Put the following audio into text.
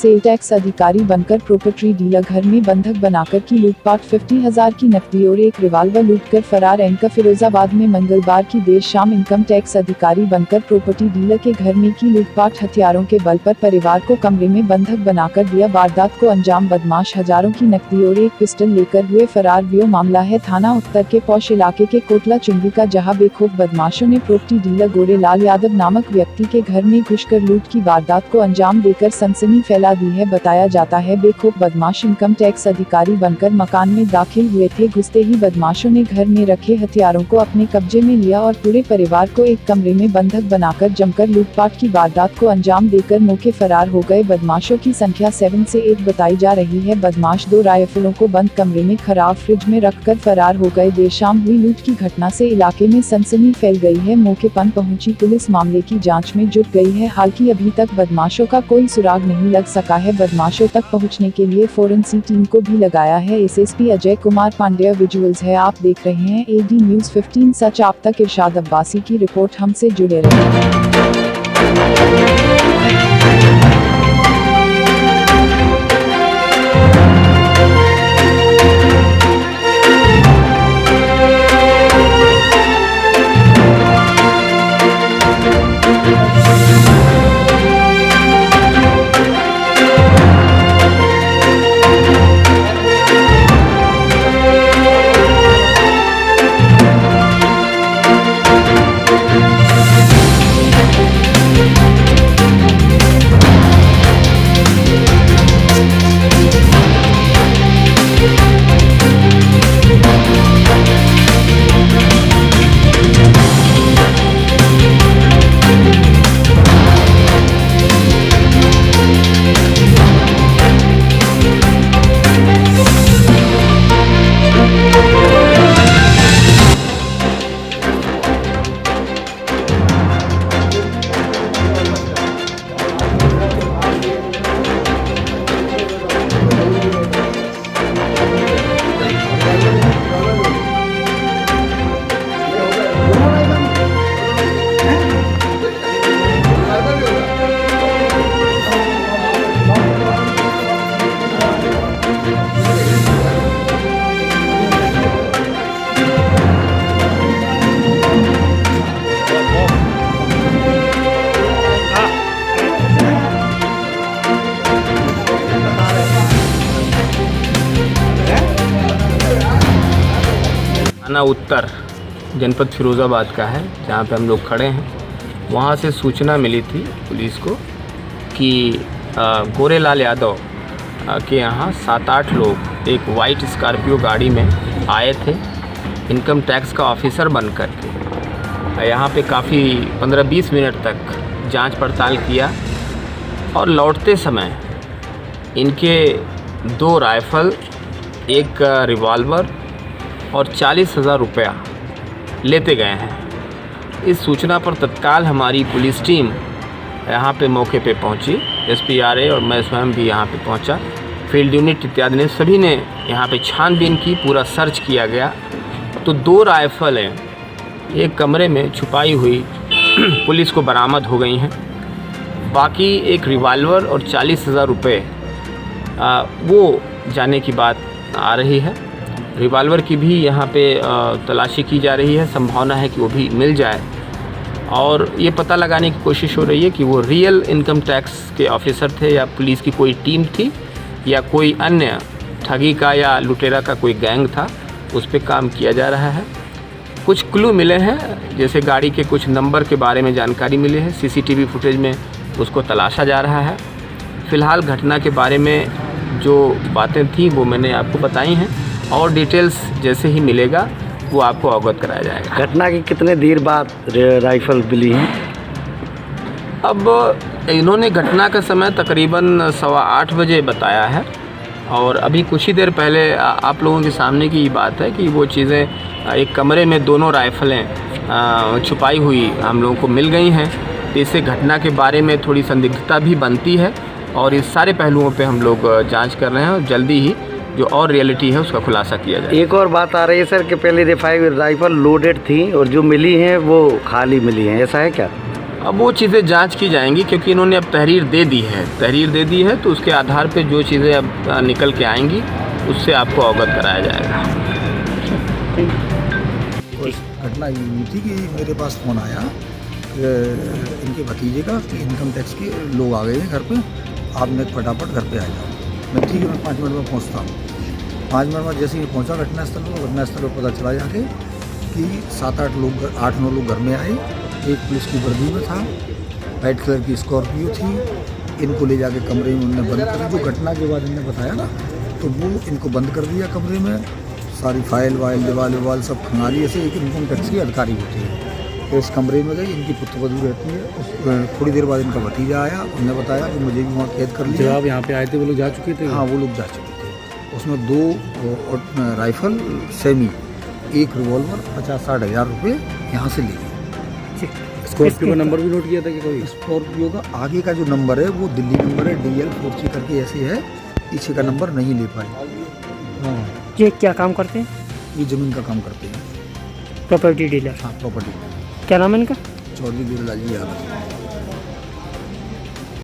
Sale tax अधिकारी बनकर property dealer घर में बंधक बनाकर की लूटपाट, 50,000 की नकदी और एक रिवाल्वर लूटकर फरार। एनका फिरोजाबाद में मंगलवार की देर शाम इनकम टैक्स अधिकारी बनकर प्रॉपर्टी डीलर के घर में की लूटपाट, हथियारों के बल पर परिवार को कमरे में बंधक बनाकर दिया वारदात को अंजाम। बदमाश हजारों की नकदी और एक पिस्टल लेकर हुए फरार। व्यो मामला है थाना उत्तर के पौष इलाके के कोटला चुंगी का, जहां बेखौफ बदमाशों ने प्रॉपर्टी डीलर गोरेलाल यादव नामक व्यक्ति के घर में घुसकर लूट की वारदात को अंजाम देकर सनसनी फैला दी है। बताया जाता है बेखौफ बदमाश इनकम टैक्स अधिकारी बनकर मकान में दाखिल हुए थे। घुसते ही बदमाशों ने घर में रखे हथियारों को अपने कब्जे में लिया और पूरे परिवार को एक कमरे में बंधक बनाकर जमकर लूटपाट की वारदात को अंजाम देकर मौके फरार हो गए। बदमाशों की संख्या 7 से 8 बताई जा रही है। बदमाश 2 राइफलों को बंद कमरे में खराब फ्रिज में रखकर फरार हो गए। देर शाम हुई लूट की घटना से इलाके में सनसनी फैल गई है। मौके पर पहुंची पुलिस मामले की जांच में जुट गई है। हालांकि अभी तक बदमाशों का कोई सुराग नहीं लग सका है। बदमाशों तक पहुंचने के लिए फोरेंसिक टीम को भी लगाया है। एसएसपी अजय कुमार पांडेय विजुअल्स है, आप देख रहे हैं एडी न्यूज़ 15 सच। आप तक इरशाद अब्बासी की रिपोर्ट, हमसे जुड़े रहें। थाना उत्तर जनपद फिरोज़ाबाद का है, जहाँ पे हम लोग खड़े हैं। वहाँ से सूचना मिली थी पुलिस को कि गोरेलाल यादव के यहाँ 7-8 लोग एक वाइट स्कॉर्पियो गाड़ी में आए थे इनकम टैक्स का ऑफिसर बनकर के। यहाँ पे काफ़ी 15-20 मिनट तक जांच पड़ताल किया और लौटते समय इनके 2 राइफ़ल, एक रिवॉल्वर और 40,000 रुपया लेते गए हैं। इस सूचना पर तत्काल हमारी पुलिस टीम यहाँ पे मौके पे पहुँची। SPRA और मैं स्वयं भी यहाँ पे पहुँचा। फील्ड यूनिट इत्यादि ने सभी ने यहाँ पे छानबीन की, पूरा सर्च किया गया। तो 2 राइफ़लें एक कमरे में छुपाई हुई पुलिस को बरामद हो गई हैं। बाकी एक रिवॉल्वर और 40,000 रुपये वो जाने की बात आ रही है। रिवॉल्वर की भी यहाँ पे तलाशी की जा रही है, संभावना है कि वो भी मिल जाए। और ये पता लगाने की कोशिश हो रही है कि वो रियल इनकम टैक्स के ऑफिसर थे या पुलिस की कोई टीम थी या कोई अन्य ठगी का या लुटेरा का कोई गैंग था। उस पर काम किया जा रहा है। कुछ क्लू मिले हैं, जैसे गाड़ी के कुछ नंबर के बारे में जानकारी मिली है। CCTV फुटेज में उसको तलाशा जा रहा है। फ़िलहाल घटना के बारे में जो बातें थी वो मैंने आपको बताई हैं और डिटेल्स जैसे ही मिलेगा वो आपको अवगत कराया जाएगा। घटना की कितने देर बाद राइफ़ल मिली हैं? अब इन्होंने घटना का समय तकरीबन 8:15 बजे बताया है और अभी कुछ ही देर पहले आप लोगों के सामने की बात है कि वो चीज़ें एक कमरे में दोनों राइफ़लें छुपाई हुई हम लोगों को मिल गई हैं। इससे घटना के बारे में थोड़ी संदिग्धता भी बनती है और इस सारे पहलुओं पे हम लोग जांच कर रहे हैं और जल्दी ही जो और रियलिटी है उसका खुलासा किया जाए। एक और बात आ रही है सर कि पहले राइफ़ल लोडेड थी और जो मिली हैं वो खाली मिली हैं, ऐसा है क्या? अब वो चीज़ें जांच की जाएंगी, क्योंकि इन्होंने अब तहरीर दे दी है तो उसके आधार पे जो चीज़ें अब निकल के आएंगी उससे आपको अवगत कराया जाएगा। घटना ये हुई थी कि मेरे पास फ़ोन आया इनके भतीजे का कि इनकम टैक्स के लोग आ गए हैं घर पे, आप मैं फटाफट घर पे आ जाओ। मैं ठीक है, मैं 5 मिनट में पहुंचता हूँ। 5 मिनट में जैसे ही पहुंचा घटनास्थल पर पता चला जाके कि 8-9 लोग घर में आए। एक पुलिस की वर्दी में था, वाइट कलर की स्कॉर्पियो थी। इनको ले जाके कमरे में उन्होंने बंद कर, जो घटना के बाद इन्होंने बताया ना, तो वो इनको बंद कर दिया कमरे में। सारी फाइल वाइल दीवाल सब खंगाली। ऐसे एक इनकम टैक्स की अधिकारी होती है, तो इस कमरे में गई, इनकी पुत्रवधू रहती है। थोड़ी देर बाद इनका भतीजा आया, उन्होंने बताया कि मुझे भी वहाँ कैद कर लिया। जब आप यहाँ पे आए थे वो लोग जा चुके थे? हाँ, वो लोग जा चुके थे। उसमें 2 राइफल सेमी, एक रिवॉल्वर, 50-60 हज़ार रुपये यहाँ से लिए। स्कॉर्पियो का नंबर भी नोट किया था कि कोई? स्कॉर्पियो का आगे का जो नंबर है वो दिल्ली नंबर है, DL 4C करके ऐसे है, पीछे का नंबर नहीं ले पाए। हाँ। ये क्या काम करते हैं? ये ज़मीन का काम करते हैं। Property dealer. हाँ, प्रॉपर्टी। क्या नाम है इनका? चौधरी वीरलाल जी यादव।